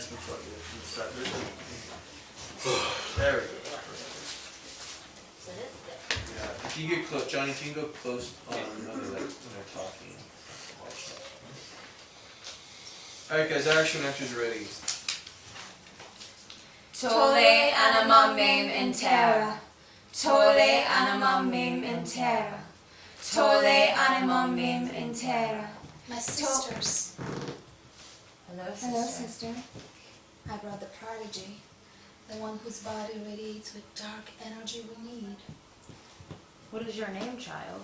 Nice and plug it inside. There we go. Is that it? Yeah. If you get close, Johnny, can you go close on another like when they're talking? Watch that. Alright guys, action actors ready. Tole animam mem in terra. Tole animam mem in terra. Tole animam mem in terra. My sisters, Hello, sister. Hello, sister. I brought the prodigy, the one whose body radiates with dark energy we need. What is your name, child?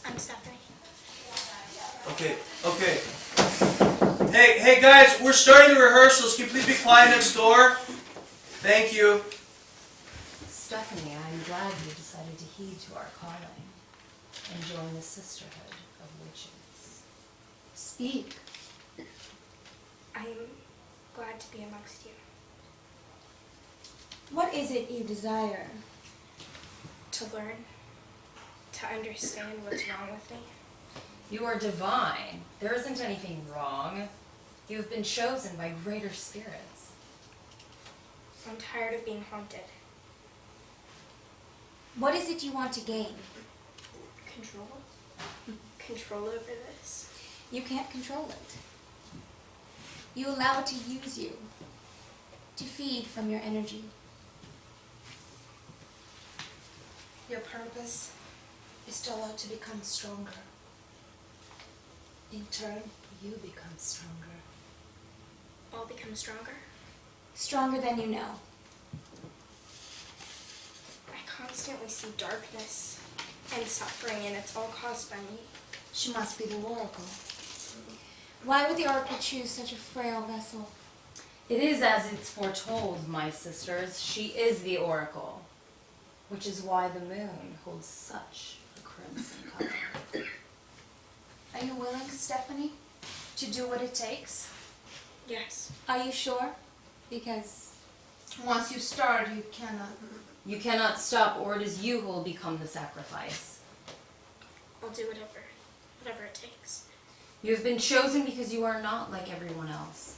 I'm Stephanie. Okay. Hey guys, we're starting the rehearsals. Can you please be quiet next door? Thank you. Stephanie, I'm glad you decided to heed to our calling and join the sisterhood of witches. Speak. I'm glad to be amongst you. What is it you desire? To learn, to understand what's wrong with me. You are divine. There isn't anything wrong. You have been chosen by greater spirits. I'm tired of being haunted. What is it you want to gain? Control? Control over this. You can't control it. You allow it to use you, to feed from your energy. Your purpose is to allow to become stronger. In turn, you become stronger. I'll become stronger. Stronger than you know. I constantly see darkness and suffering, and it's all caused by me. She must be the oracle. Why would the oracle choose such a frail vessel? It is as it's foretold, my sisters. She is the oracle, which is why the moon holds such a crimson color. Are you willing, Stephanie, to do what it takes? Yes. Are you sure? Because Once you start, you cannot. You cannot stop, or it is you who will become the sacrifice. I'll do whatever it takes. You have been chosen because you are not like everyone else.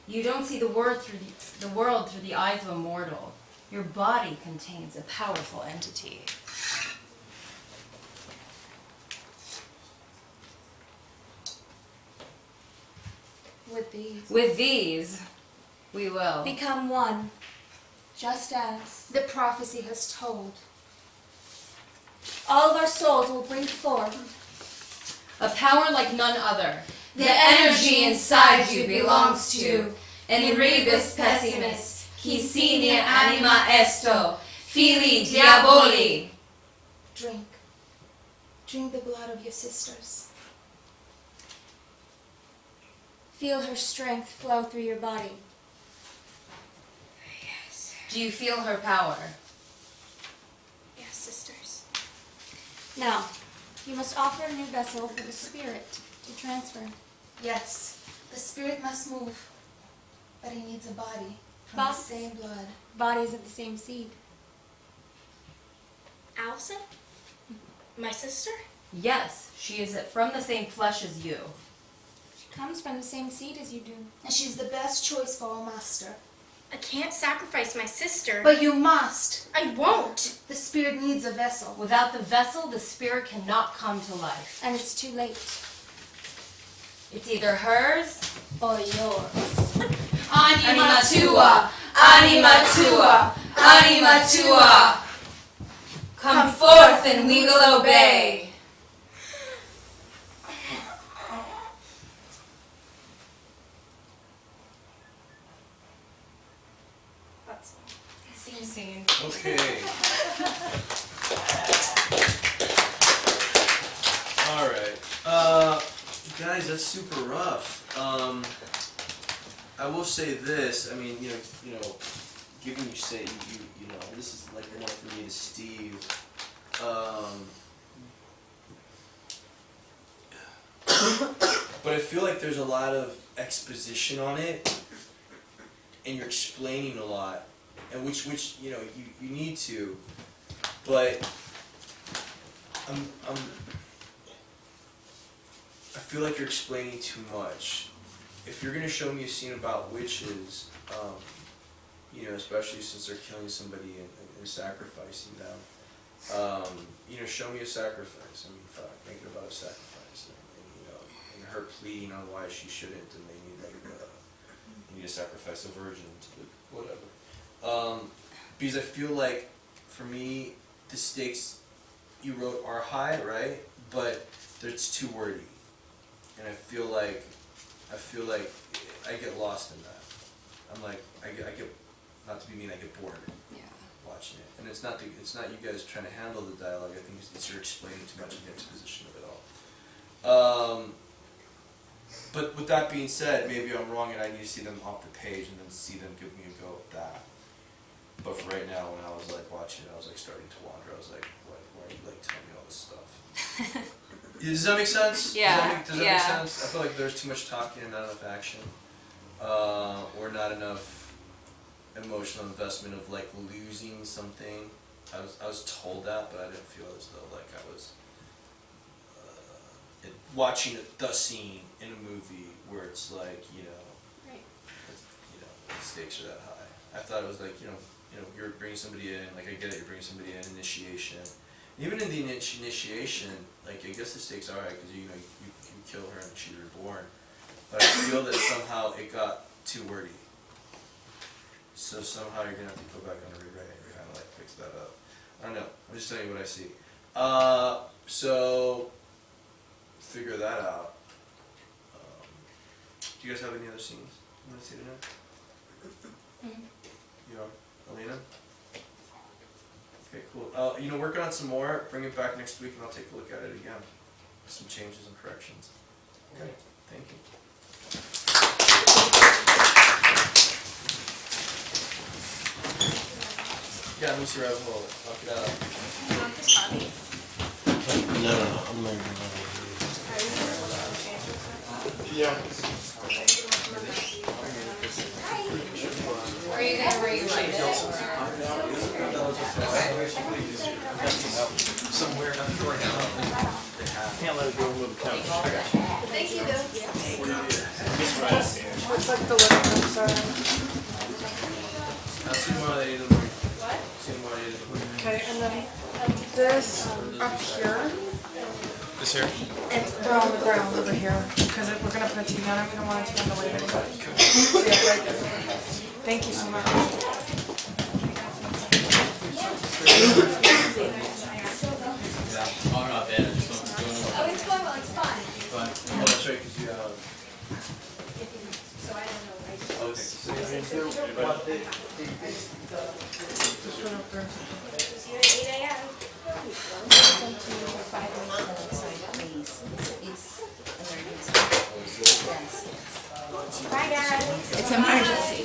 You don't see the world through the eyes of a mortal. Your body contains a powerful entity. With these, we will. become one, just as The prophecy has told. all of our souls will bring forth A power like none other. the energy inside you belongs to in rebus pessimis, qui sine anima esto, fili diaboli. Drink. Drink the blood of your sisters. Feel her strength flow through your body. Yes. Do you feel her power? Yes, sisters. Now, you must offer a new vessel for the spirit to transfer. Yes, the spirit must move, but it needs a body from Body. the same blood. Bodies of the same seed. Allison? My sister? Yes, she is from the same flesh as you. She comes from the same seed as you do. And she's the best choice for our master. I can't sacrifice my sister. But you must. I won't. The spirit needs a vessel. Without the vessel, the spirit cannot come to life. And it's too late. It's either hers Or yours. Anima tua, anima tua, anima tua. Come forth and we will obey. That's Scene. Okay. Alright. Guys, that's super rough. I will say this, I mean, you know, given you say you know, this is like more for me to Steve. But I feel like there's a lot of exposition on it, and you're explaining a lot, and which you know you need to, but I feel like you're explaining too much. if you're gonna show me a scene about witches, you know, especially since they're killing somebody and sacrificing them, you know, show me a sacrifice. I mean, fuck, make it about a sacrifice, and you know, and her pleading on why she shouldn't, and they need like you need to sacrifice a virgin to the whatever. Because I feel like, for me, the stakes you wrote are high, right? But it's too wordy, and I feel like I get lost in that. I'm like I get not to be mean, I get bored Yeah. watching it, and it's not you guys trying to handle the dialogue. I think it's you're explaining too much in the exposition of it all. But with that being said, maybe I'm wrong, and I need to see them off the page and then see them give me a go at that. But for right now, when I was like watching it, I was like starting to wander. I was like, why are you like telling me all this stuff? Does that make sense? Yeah, Does that yeah. make sense? I feel like there's too much talking and not enough action, or not enough emotional investment of like losing something. I was told that, but I didn't feel as though like I was watching the scene in a movie where it's like, you know, Right. you know, the stakes are that high. I thought it was like, you know, you're bringing somebody in, like I get it, you're bringing somebody in, initiation. Even in the initiation, like I guess the stakes are high because you know you kill her and she's reborn, but I feel that somehow it got too wordy. So somehow you're gonna have to go back on a rewrite and kind of like fix that up. I don't know. I'm just telling you what I see. So figure that out. Do you guys have any other scenes you want to see tonight? You are, Alina? Okay, cool. You know, working on some more. Bring it back next week, and I'll take a look at it again. Some changes and corrections. Okay. Thank you. Yeah, let me see Rabbit Hole. Knock it out. You want this Bobby? No, I'm not gonna. Yeah. Are you gonna rewrite it? Somewhere not sure now. Can't let it go a little couch. Thank you, though. Looks like the living room, sorry. I'll see more later in the morning. What? See more later in the morning. Okay, and then this up here, This here? and they're on the ground over here, because we're gonna put TV on it, we don't want it to be in the way of anybody. Yeah, right there. Thank you so much. Oh, not bad. I just don't Oh, it's going well. It's fun. Oh, that's right, because you have... So I don't know. Okay. Just right up there. See you at 8 a.m. Bye, guys. It's emergency.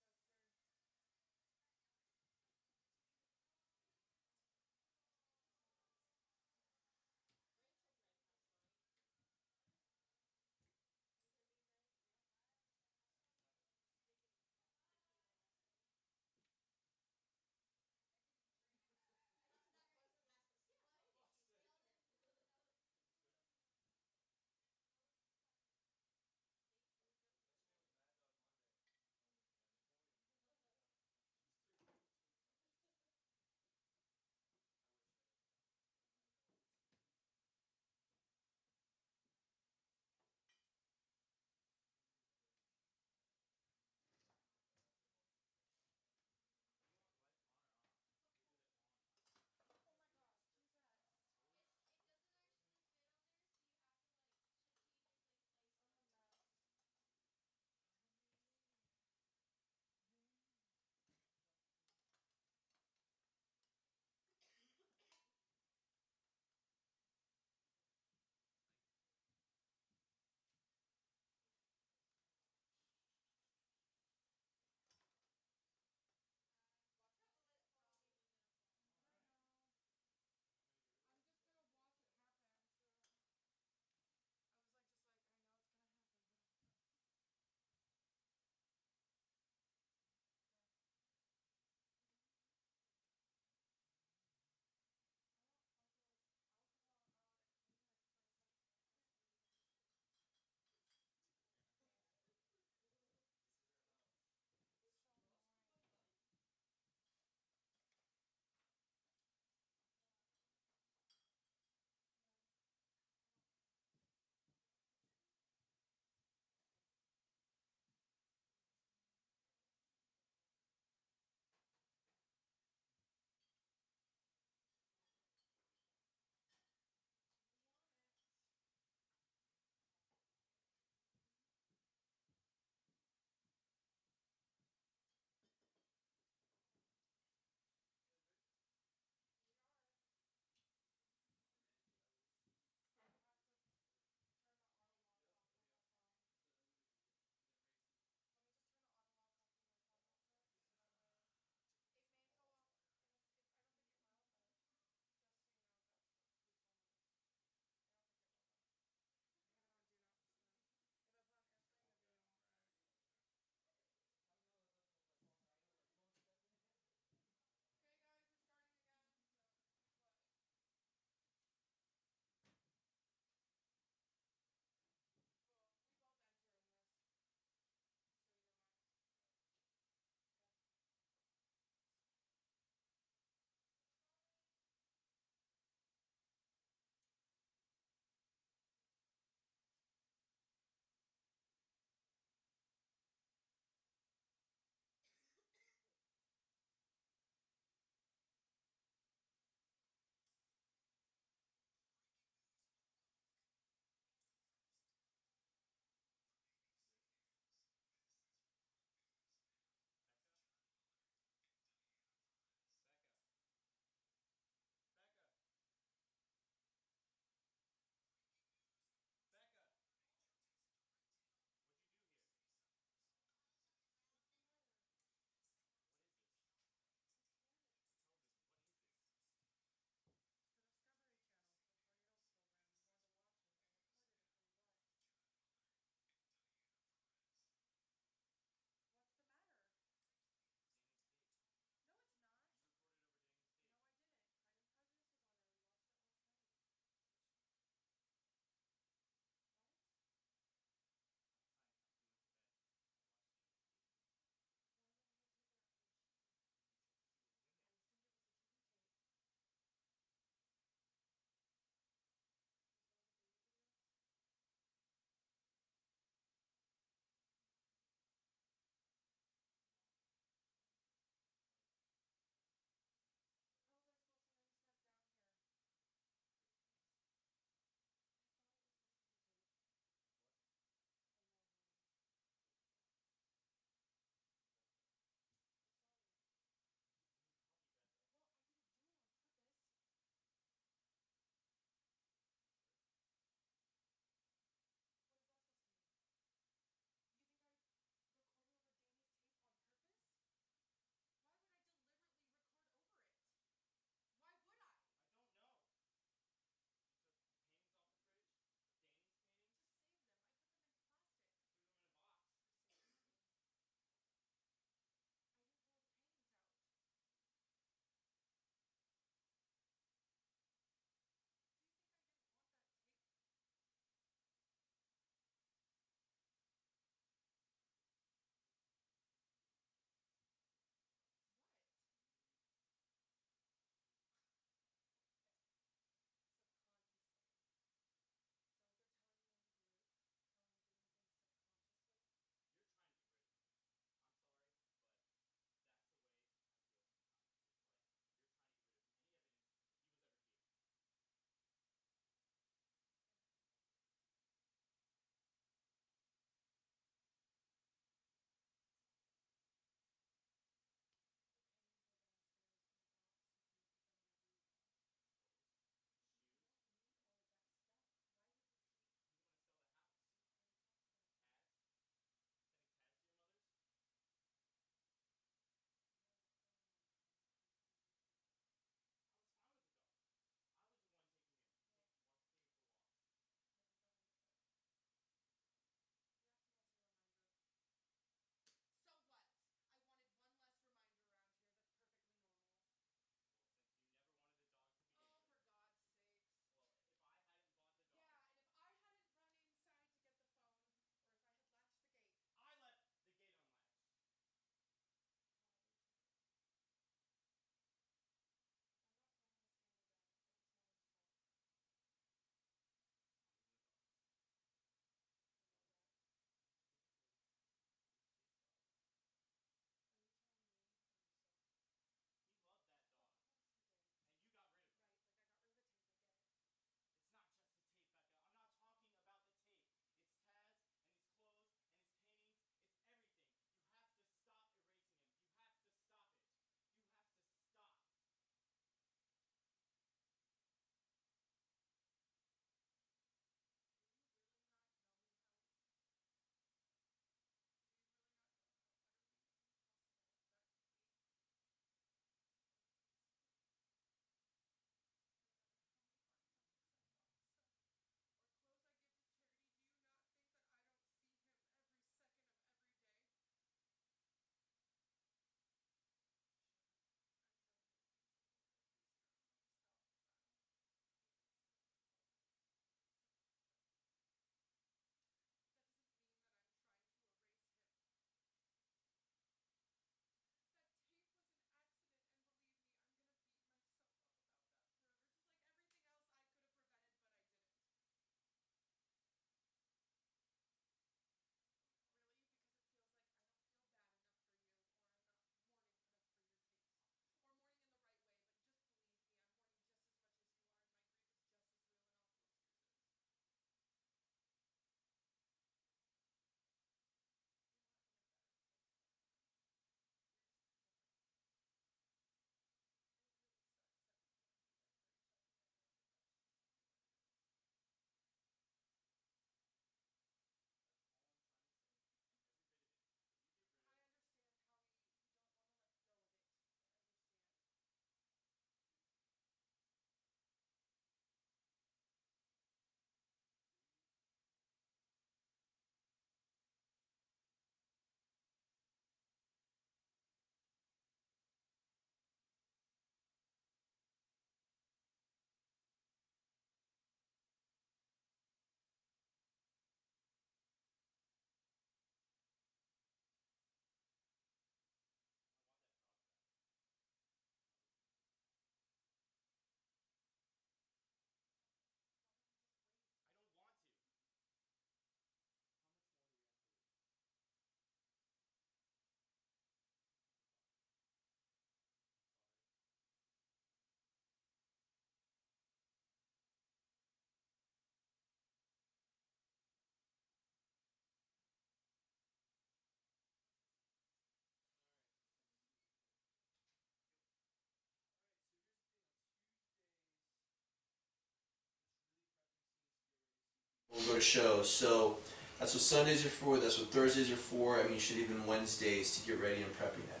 we'll go to shows. So that's what Sundays are for, that's what Thursdays are for. I mean, you should even Wednesdays to get ready and prepping it.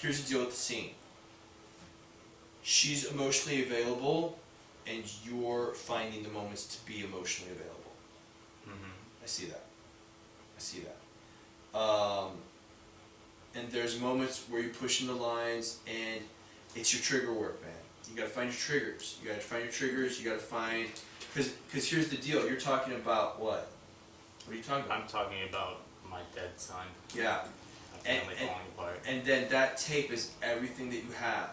Here's the deal with the scene. She's emotionally available, and you're finding the moments to be emotionally available. I see that. I see that. And there's moments where you're pushing the lines, and it's your trigger work, man. You gotta find your triggers. You gotta find your triggers. You gotta find, because here's the deal. You're talking about what? What are you talking about? I'm talking about my dead son. Yeah. My family falling apart. And then that tape is everything that you have.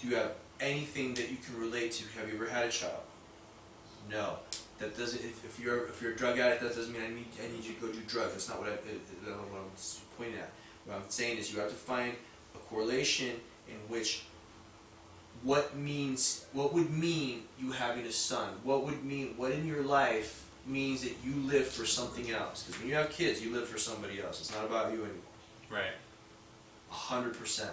Do you have anything that you can relate to? Have you ever had a child? No. That doesn't. If you're a drug addict, that doesn't mean I need you to go do drugs. That's not what I'm pointing at. What I'm saying is you have to find a correlation in which what would mean you having a son. What in your life means that you live for something else. Because when you have kids, you live for somebody else. It's not about you anymore. Right. 100%.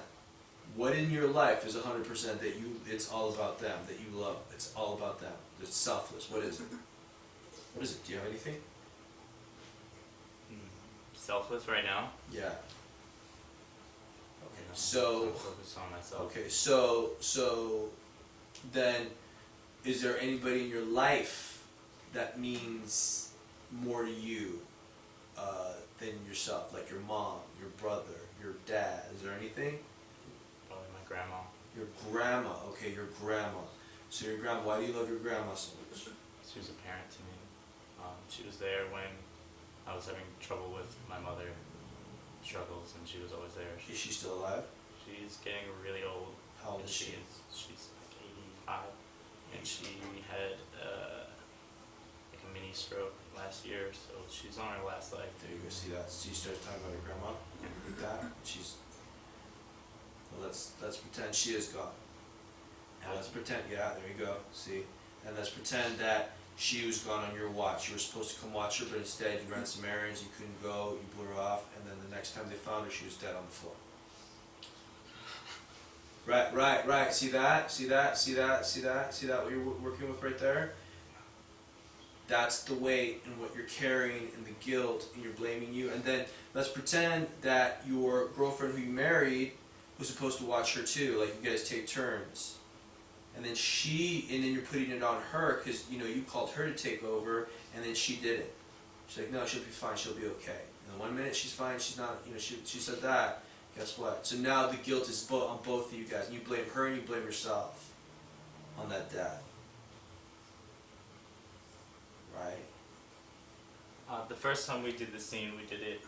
What in your life is 100% that it's all about them, that you love? It's all about them. It's selfless. What is it? What is it? Do you have anything? Selfless right now. Yeah. Okay. You know, So. I'm focused on myself. Okay. So then, is there anybody in your life that means more to you than yourself? Like your mom, your brother, your dad. Is there anything? Probably my grandma. Your grandma. Okay, your grandma. So your grandma. Why do you love your grandma so much? She was a parent to me. She was there when I was having trouble with my mother struggles, and she was always there. Is she still alive? She's getting really old. How old is she? She's like 85, and she had like a mini stroke last year, so she's on her last leg. There you go. See that? So you started talking about your grandma. Like that. She's. Well, let's pretend she is gone. And let's pretend. Yeah, there you go. See. And let's pretend that she was gone on your watch. You were supposed to come watch her, but instead you ran some errands, you couldn't go, you blew her off, and then the next time they found her, she was dead on the floor. Right. See that? See what you're working with right there? That's the weight and what you're carrying and the guilt, and you're blaming you. And then let's pretend that your girlfriend who you married was supposed to watch her too, like you guys take turns. And then you're putting it on her because, you called her to take over, and then she did it. She's like, no, she'll be fine, she'll be okay. And then 1 minute she's fine, she's not, she said that, guess what? So now the guilt is on both of you guys, and you blame her and you blame yourself on that death. Right? The first time we did the scene, we did it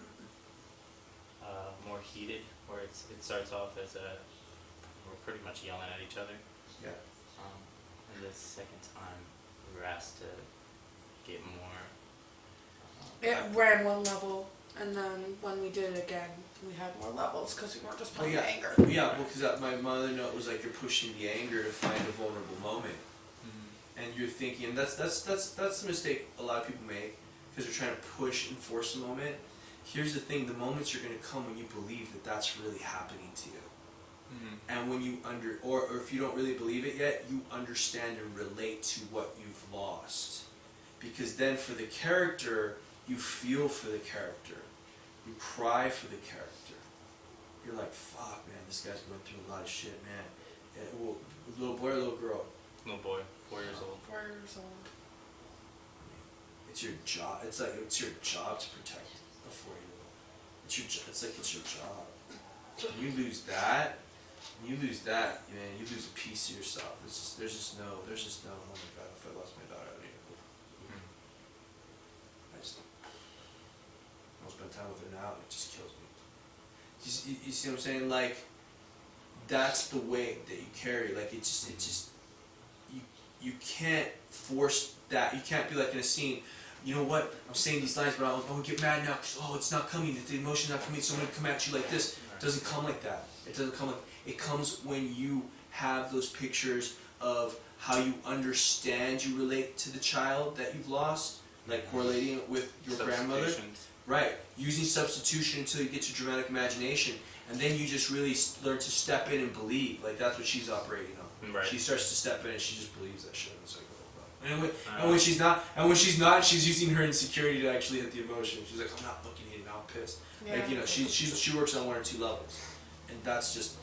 more heated, where it starts off as we're pretty much yelling at each other. Yeah. And the second time, we were asked to get more. It ran one level, and then when we did it again, we had more levels because we weren't just playing anger. Yeah, well, because my mother note was like you're pushing the anger to find a vulnerable moment, and you're thinking that's the mistake a lot of people make because they're trying to push and force a moment. Here's the thing: the moments are going to come when you believe that that's really happening to you. And when you or if you don't really believe it yet, you understand and relate to what you've lost. Because then for the character, you feel for the character. You cry for the character. You're like, fuck, man, this guy's going through a lot of shit, man. Well, little boy or little girl? Little boy, 4 years old. 4 years old. It's your job. It's your job to protect a 4-year-old. It's your job. When you lose that, man, you lose a piece of yourself. There's just no, oh my God, if I lost my daughter, I don't even know. I don't spend time with her now, it just kills me. You see what I'm saying? Like, that's the weight that you carry. Like, you can't force that. You can't be like in a scene, you know what, I'm saying these lines, but I'm going to get mad now because, it's not coming, the emotion's not coming, so I'm going to come at you like this. It doesn't come like that. It comes when you have those pictures of how you understand, you relate to the child that you've lost, like correlating it with your grandmother. Right, using substitution until you get to dramatic imagination, and then you just really learn to step in and believe. Like that's what she's operating on. Right. She starts to step in and she just believes that shit. It's like, oh, And when she's not, she's using her insecurity to actually hit the emotion. She's like, I'm not fucking hitting, I'm pissed. Like, you know, she works on 1 or 2 levels, and that's just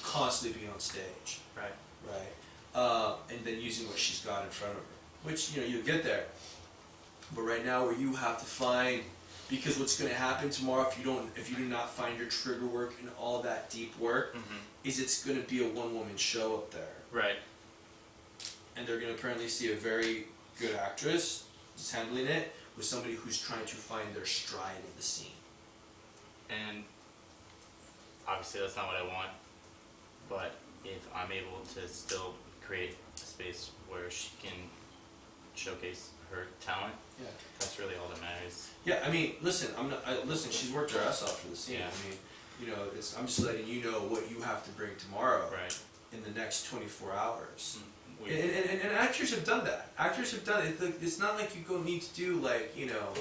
constantly being on stage, Right. and then using what she's got in front of her, which, you know, you'll get there. But right now, where you have to find, because what's going to happen tomorrow if you do not find your trigger work and all that deep work, is it's going to be a one-woman show up there. Right. And they're going to apparently see a very good actress who's handling it with somebody who's trying to find their stride in the scene. And obviously that's not what I want, but if I'm able to still create a space where she can showcase her talent, Yeah. that's really all that matters. Yeah, I mean, listen, listen, she's worked her ass off for the scene. Yeah. I mean, you know, I'm just letting you know what you have to bring tomorrow Right. in the next 24 hours. We- And actors have done that. Actors have done it. It's not like you need to do like, you know,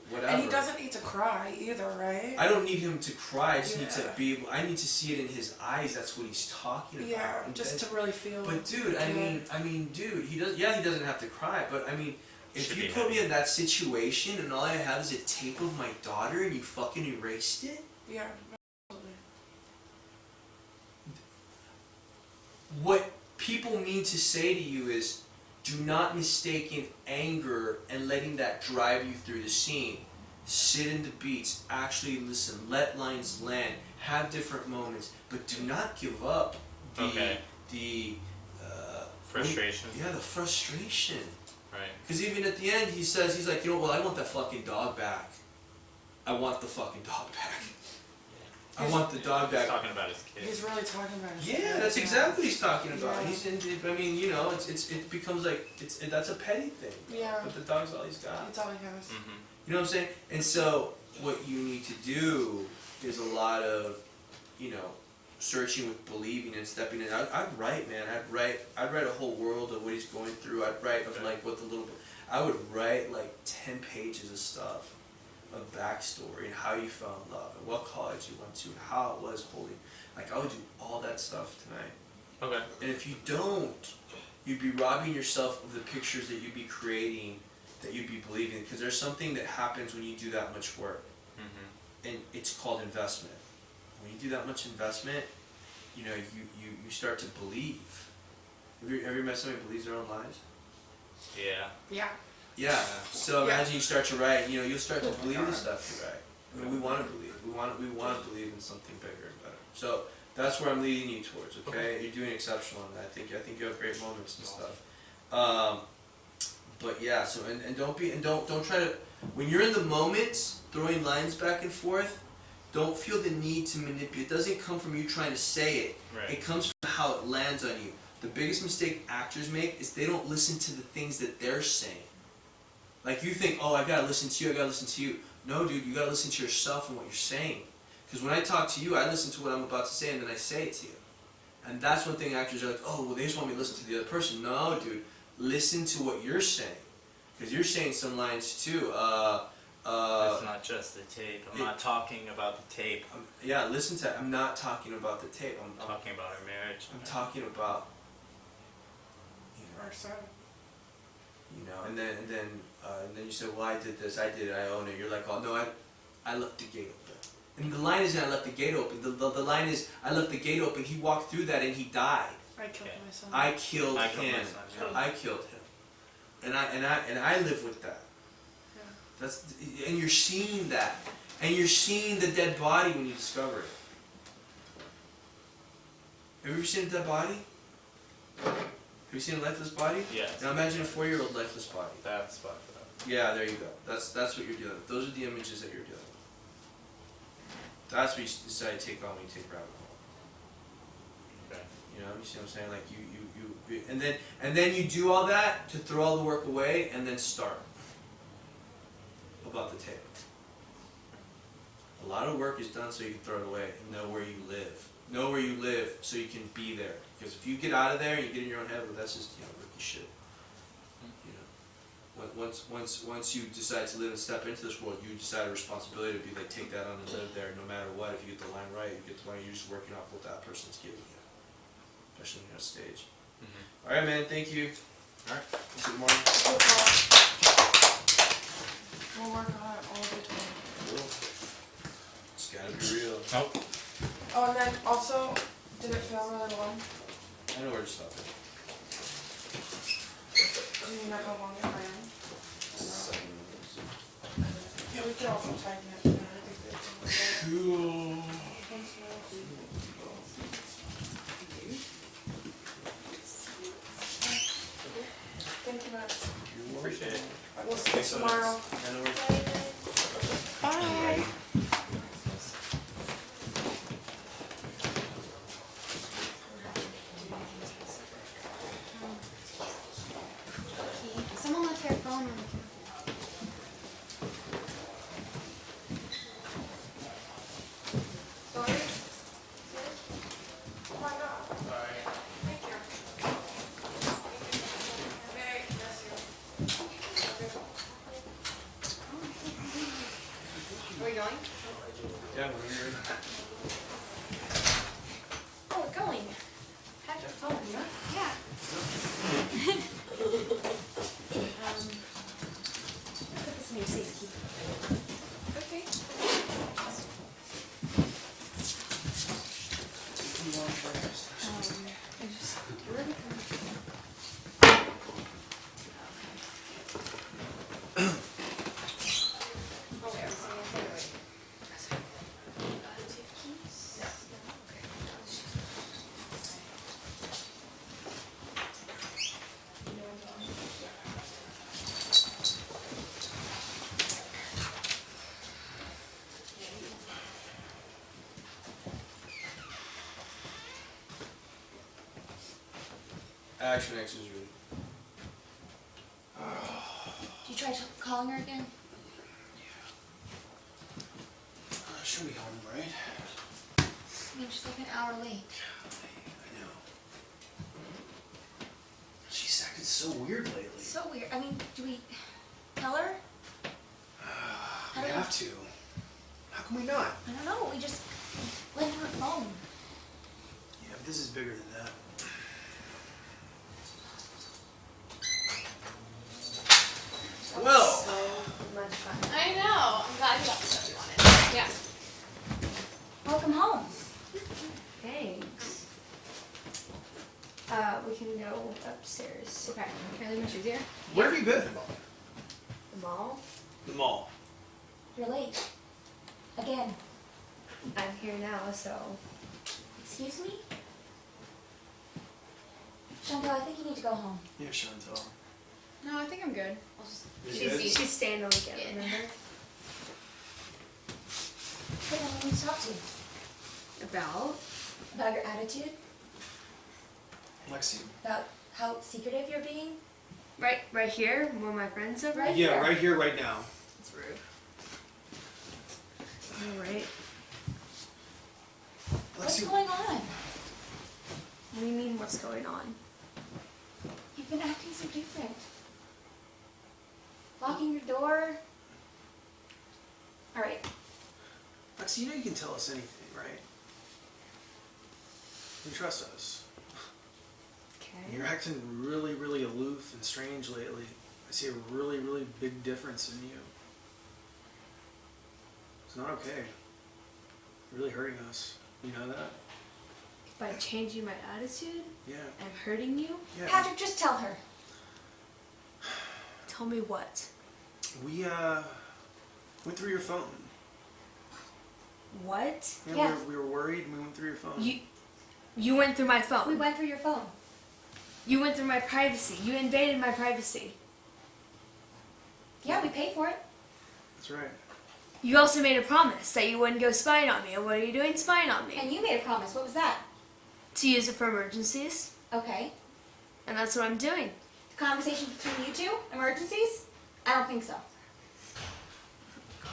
whatever. And he doesn't need to cry either, right? I don't need him to cry. I just need to Yeah. be able. I need to see it in his eyes. That's what he's talking about. Yeah, And just that's- to really feel. But dude, I mean, dude, he does. Yeah, he doesn't have to cry. But I mean, if Should you be put me happy. in that situation and all I have is a tape of my daughter and you fucking erased it, Yeah. Absolutely. what people mean to say to you is, do not mistake in anger and letting that drive you through the scene. Sit in the beats, actually listen, let lines land, have different moments, but do not give up the Okay. Frustration. Yeah, the frustration. Right. Because even at the end, he's like, you know, well, I want that fucking dog back. I want the fucking dog back. I want the dog He's back. talking about his kid. He's really talking about his Yeah, kid, that's exactly what he's talking about. Yeah. He's in. I mean, you know, it becomes like that's a petty thing. Yeah. But the dog's all he's got. That's all he has. Mm-hmm. You know what I'm saying? And so what you need to do is a lot of, you know, searching with believing and stepping in. I'd write, man. I'd write a whole world of what he's going through. I'd write of like what the little. I would write like 10 pages of stuff, of backstory and how you fell in love and what college you went to and how it was holding. Like I would do all that stuff tonight. Okay. And if you don't, you'd be robbing yourself of the pictures that you'd be creating, that you'd be believing. Because there's something that happens when you do that much work, Mm-hmm. and it's called investment. When you do that much investment, you know, you start to believe. Have you ever met somebody who believes their own lies? Yeah. Yeah. Yeah. So Yeah. imagine you start to write, you know, you'll start to believe the stuff you write. I mean, we want to believe. We want to believe in something bigger and better. So that's where I'm leading you towards. Okay, you're doing exceptional on that. I think you have great moments and stuff. But yeah. So and don't try to, when you're in the moment throwing lines back and forth, don't feel the need to manipulate. It doesn't come from you trying to say it. Right. It comes from how it lands on you. The biggest mistake actors make is they don't listen to the things that they're saying. Like you think, oh, I gotta listen to you, I gotta listen to you. No, dude, you gotta listen to yourself and what you're saying. Because when I talk to you, I listen to what I'm about to say and then I say it to you. And that's one thing actors are like, oh, well, they just want me to listen to the other person. No, dude, listen to what you're saying. Because you're saying some lines too. It's not just the tape. I'm not talking about the tape. Yeah, listen to it. I'm not talking about the tape. I'm talking about our marriage. I'm talking about, you know, Or so. and then you say, well, I did this, I did it, I own it. You're like, oh no, I left the gate open. And the line isn't I left the gate open. The line is I left the gate open. He walked through that and he died. I killed Okay. my son. I killed I killed him. my son, yeah. I killed him. And I live with that. Yeah. That's, and you're seeing that, and you're seeing the dead body when you discover it. Have you ever seen a dead body? Have you seen a lifeless body? Yes. Now imagine a 4-year-old lifeless body. That's fucked up. Yeah, there you go. That's what you're dealing with. Those are the images that you're dealing with. That's what you decide to take on when you take rabbit hole. Okay. You know, you see what I'm saying? Like you and then you do all that to throw all the work away and then start about the tape. A lot of work is done so you can throw it away and know where you live. Know where you live so you can be there. Because if you get out of there and you get in your own head, well, that's just, you know, rookie shit. You know, once you decide to live and step into this world, you decide a responsibility to be like, take that on and live there no matter what. If you get the line right, you get the line, you're just working off what that person's giving you. Especially when you're on stage. Mm-hmm. Alright, man, thank you. Alright, good morning. We'll work on it all the time. Cool. It's gotta be real. Nope. Oh, and then also, did it feel really long? I know where to stop it. Do you know how long it ran? 7 minutes. Yeah, we could also tighten it. I think that's a little Cool. Thank you, Max. Appreciate it. We'll see you tomorrow. I know where Bye. Someone left their phone on the Are we going? Yeah, we're Oh, we're going. Have your phone, huh? Yeah. Put this in your safety. Okay. Oh, wait, I was saying, wait. Action X is really. Did you try calling her again? She'll be home, right? I mean, she's like an hour late. I know. She's acted so weird lately. So weird. I mean, do we tell her? We have to. How can we not? I don't know. We just lent her phone. Yeah, but this is bigger than that. Well, So much fun. I know. I'm glad you got what you wanted. Yeah. Welcome home. Thanks. We can go upstairs. Okay. Can I leave my shoes here? where have you been? The mall? The mall. You're late. Again. I'm here now, so. Excuse me? Chantal, I think you need to go home. Yeah, Chantal. No, I think I'm good. I'll just. You good? She's staying on weekend, Yeah. remember? Hey, I need to talk to you. About your attitude? Lexi. About how secretive you're being? Right here, where my friends are. Right Yeah, here. right here, right now. It's rude. Alright. What's Lexi, going on? What do you mean, what's going on? You've been acting so different. Locking your door. Alright, Lexi, you know you can tell us anything, right? You can trust us. Okay. You're acting really, really aloof and strange lately. I see a really, really big difference in you. It's not okay. You're really hurting us. You know that? By changing my attitude, Yeah. I'm hurting you? Yeah. Patrick, just tell her. Tell me what? We went through your phone. What? Yeah, Yeah. We were worried and we went through your phone. You went through my phone. We went through your phone. You went through my privacy. You invaded my privacy. Yeah, we paid for it. That's right. You also made a promise that you wouldn't go spying on me. And what are you doing spying on me? And you made a promise. What was that? To use it for emergencies. Okay. And that's what I'm doing. The conversation between you two? Emergencies? I don't think so.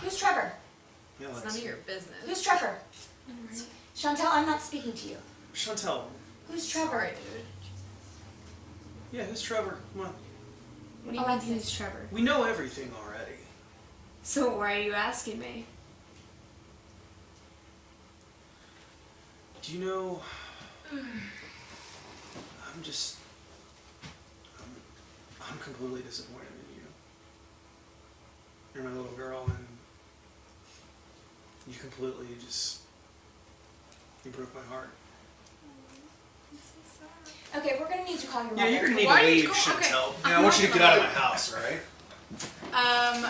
Who's Trevor? Yeah, It's Lexi. none of your business. Who's Trevor? Chantal, I'm not speaking to you. Chantal. Who's Trevor? Sorry, dude. Yeah, who's Trevor? Come on. What do you Alexis. mean who's Trevor? We know everything already. So why are you asking me? Do you know? I'm completely disappointed in you. You're my little girl, and you completely just, you broke my heart. Okay, we're gonna need to call your Yeah, mother. you're gonna need Why to did you leave, go- shouldn't okay, tell. I'm Yeah, I want not you to get gonna out of my leave. house, alright?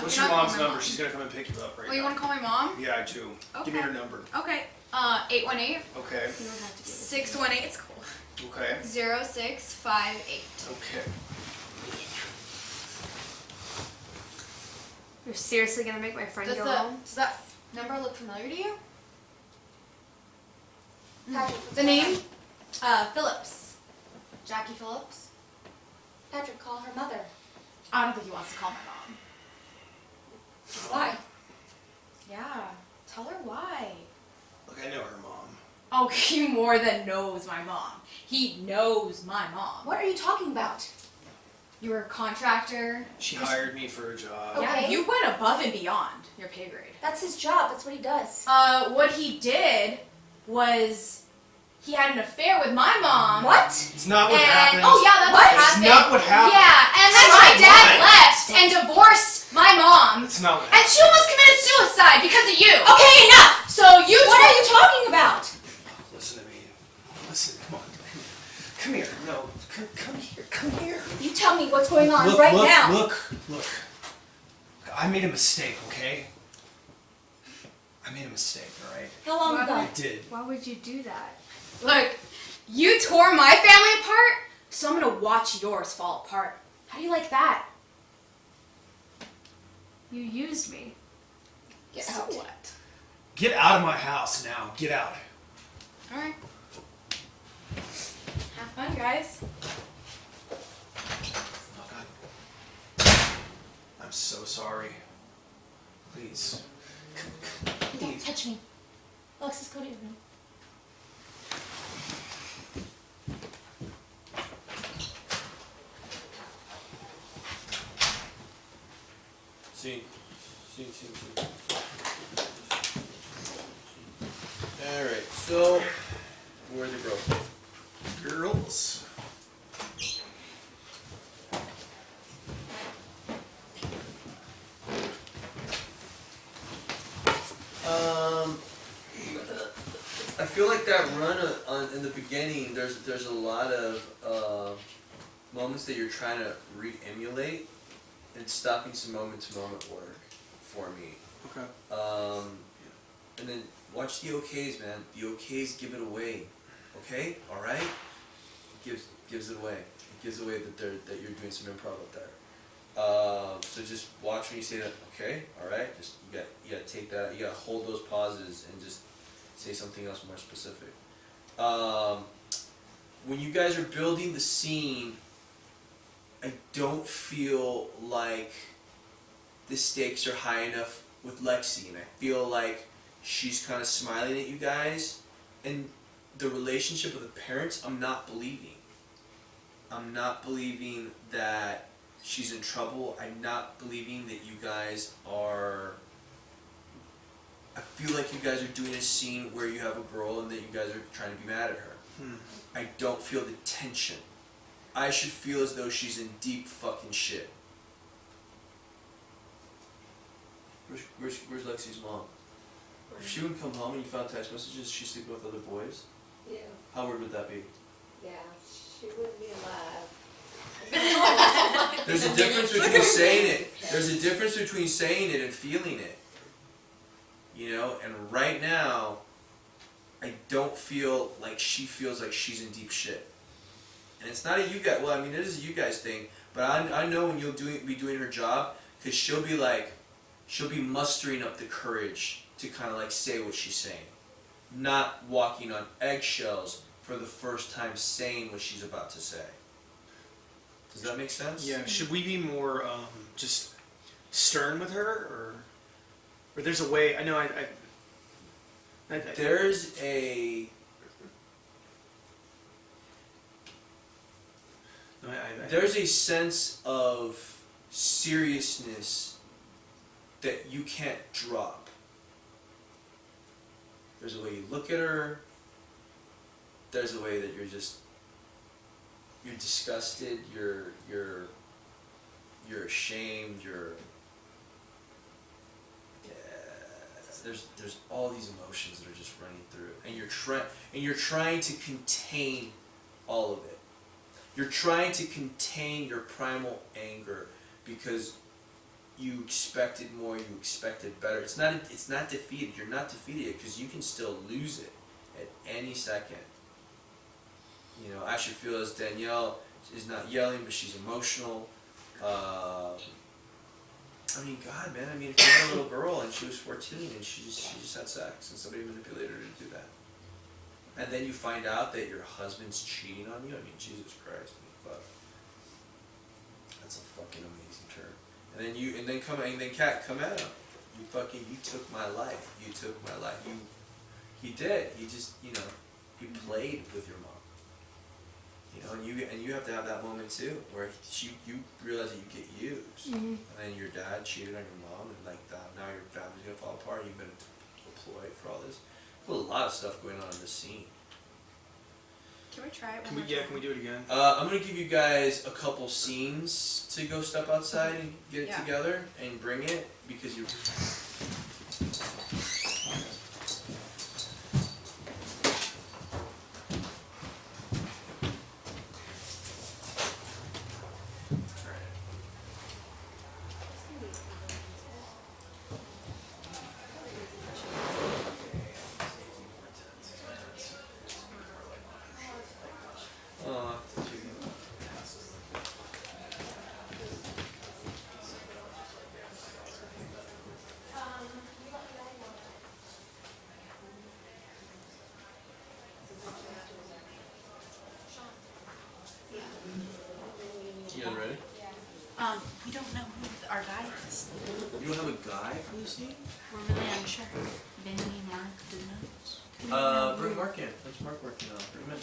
What's you're your not mom's calling my number? mom. She's gonna come and pick you up right Oh, you now. want to call my mom? Yeah, I do. Give me Okay. your number. Okay. 818 Okay. 618. It's cool. Okay. 0658. Okay. You're seriously gonna make my friend Does go the home? does that number look familiar to you? Patrick, what's The going name? on? Phillips. Jackie Phillips. Patrick, call her mother. I don't think he wants to call my mom. Why? Yeah. Tell her why. Look, I know her mom. Oh, he more than knows my mom. He knows my mom. What are you talking about? You were a contractor. She hired me for a job. Okay. Yeah, you went above and beyond your pay grade. That's his job. That's what he does. What he did was he had an affair with my mom. What? It's not what And happened. oh yeah, that's what It's happened. not what happened. Yeah, and then It's my not dad mine. left and divorced my mom. It's not what And happened. she almost committed suicide because of you. Okay, enough! So you What are you talking about? Listen to me. Listen, come on. Come here. No. Come here. Come here. You tell me what's going on Look, right look, now. Look. I made a mistake, okay? I made a mistake, alright? How long Why ago? I did. Why would you do that? Look, you tore my family apart, so I'm gonna watch yours fall apart. How do you like that? You used me. Get So out. what? Get out of my house now. Get out. Alright. Have fun, guys. Oh, God. I'm so sorry. Please. Don't touch me. Alexis, go to your room. See. Alright, so where's the girl? Girls. I feel like that run in the beginning, there's a lot of moments that you're trying to re-emulate, and it's stopping some moment-to-moment work for me. Okay. And then watch the okays, man. The okays give it away. Okay? Alright? Gives it away. It gives away that you're doing some improv up there. So just watch when you say that, okay, alright, just you gotta take that, you gotta hold those pauses and just say something else more specific. When you guys are building the scene, I don't feel like the stakes are high enough with Lexi, and I feel like she's kind of smiling at you guys, and the relationship with the parents, I'm not believing. I'm not believing that she's in trouble. I'm not believing that you guys are... I feel like you guys are doing a scene where you have a girl and that you guys are trying to be mad at her. I don't feel the tension. I should feel as though she's in deep fucking shit. Where's Lexi's mom? If she would come home and you found text messages, she's sleeping with other boys? Yeah, How weird would that be? yeah, she wouldn't be alive. There's a difference between saying it. There's a difference between saying it and feeling it. You know, and right now, I don't feel like she feels like she's in deep shit. And it's not a you guys. Well, I mean, it is a you guys thing. But I know when you'll be doing her job, because she'll be mustering up the courage to kind of like say what she's saying, not walking on eggshells for the first time saying what she's about to say. Does that make sense? Yeah. Should we be more just stern with her, or there's a way? I know. There's a No, there's a sense of seriousness that you can't drop. There's a way you look at her. There's a way that you're disgusted. You're you're ashamed, there's all these emotions that are just running through, and you're trying to contain all of it. You're trying to contain your primal anger because you expected more, you expected better. It's not defeated. You're not defeated because you can still lose it at any second. You know, I actually feel as Danielle is not yelling, but she's emotional. I mean, God, man. I mean, if you had a little girl and she was 14 and she just had sex and somebody manipulated her to do that, and then you find out that your husband's cheating on you. I mean, Jesus Christ, I mean, fuck. That's a fucking amazing term. And then Kat, come at him. You took my life. You took my life. He did. He just, you played with your mom. You know, and you have to have that moment too, where you realize that you get used, and then your dad cheated on your mom, and like that, now your family's gonna fall apart. You've been deployed for all this. There's a lot of stuff going on in this scene. Can we try it? Can we do it again? I'm gonna give you guys a couple scenes to go step outside and get it together and bring it, because you. You guys ready? We don't know who our guy is. You don't have a guy for this scene? We're really unsure. Vinny, Mark, who knows? Bring Mark in. What's Mark working on? Bring him in.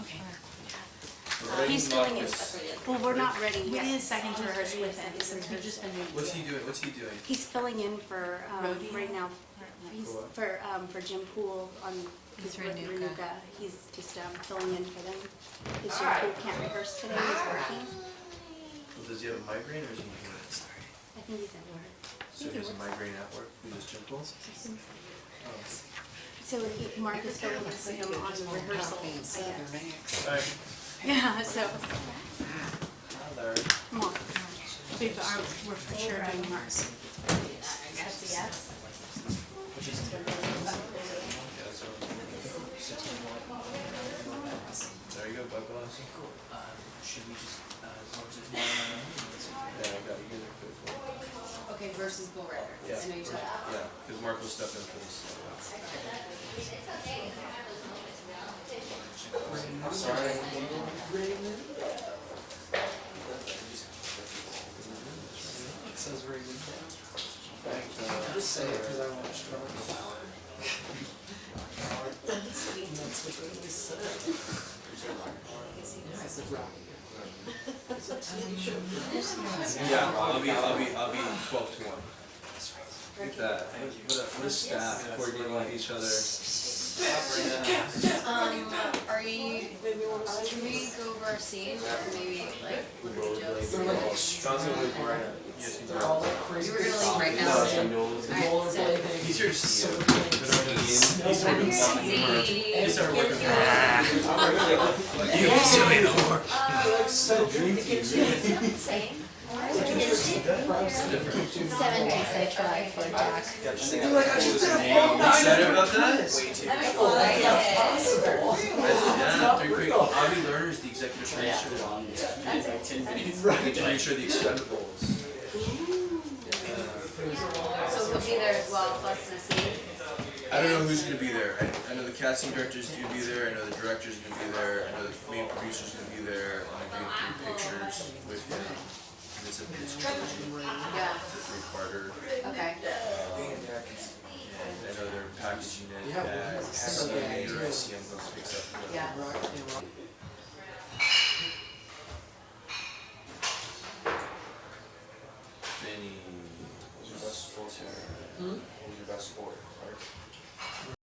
Okay. We're ready He's to filling knock in. this. Well, we're not ready We yet. need a second to rehearse with him since we've just been doing. What's he doing? He's filling in for Rodeo? right now. He's For what? for Jim Poole on his With Renuka. Renuka. He's just filling in for them. Because Jim Poole can't rehearse today. He's working. Well, does he have a migraine or is he doing it? I think he's at work. So he has a migraine at work? Who's this, Jim Poole? So Mark is filling in for him on the rehearsal, I guess. Alright. Yeah. So Hi, Larry. come on. We're for sure doing Mars. That's a yes. There you go, Bug Boss. Should we just close it tomorrow? Yeah, I got you there for it. Okay, versus Bull Rider. Yeah. I know you said that. Yeah, because Mark will step in for this. I'm sorry. It says very good. Thanks, Just say it because I want to try. That's what they said. Yeah, I'll be 12 to 1. Look at that. What a staff coordinating with each other. Can we go over our scene? Maybe like jokes? They're all like crazy. You were gonna leave right now. Alright, so He's here to see you. He's here to see you. He started working You silly whore. So dreamy. Same. 7.65 for Jack. You excited about that? Yeah, they're great. Avi Lerner is the executive producer. Making sure the Expendables. So he'll be there as well, plus the scene. I don't know who's going to be there. I know the casting director's going to be there. I know the director's going to be there. I know the main producer's going to be there. I'm going to do pictures with him. It's a trilogy. Yeah. It's a three-parter. Okay. And I know they're packaging it at CMA or ICM picks up. Yeah. Benny. What was your best sport? What was your best sport? Art?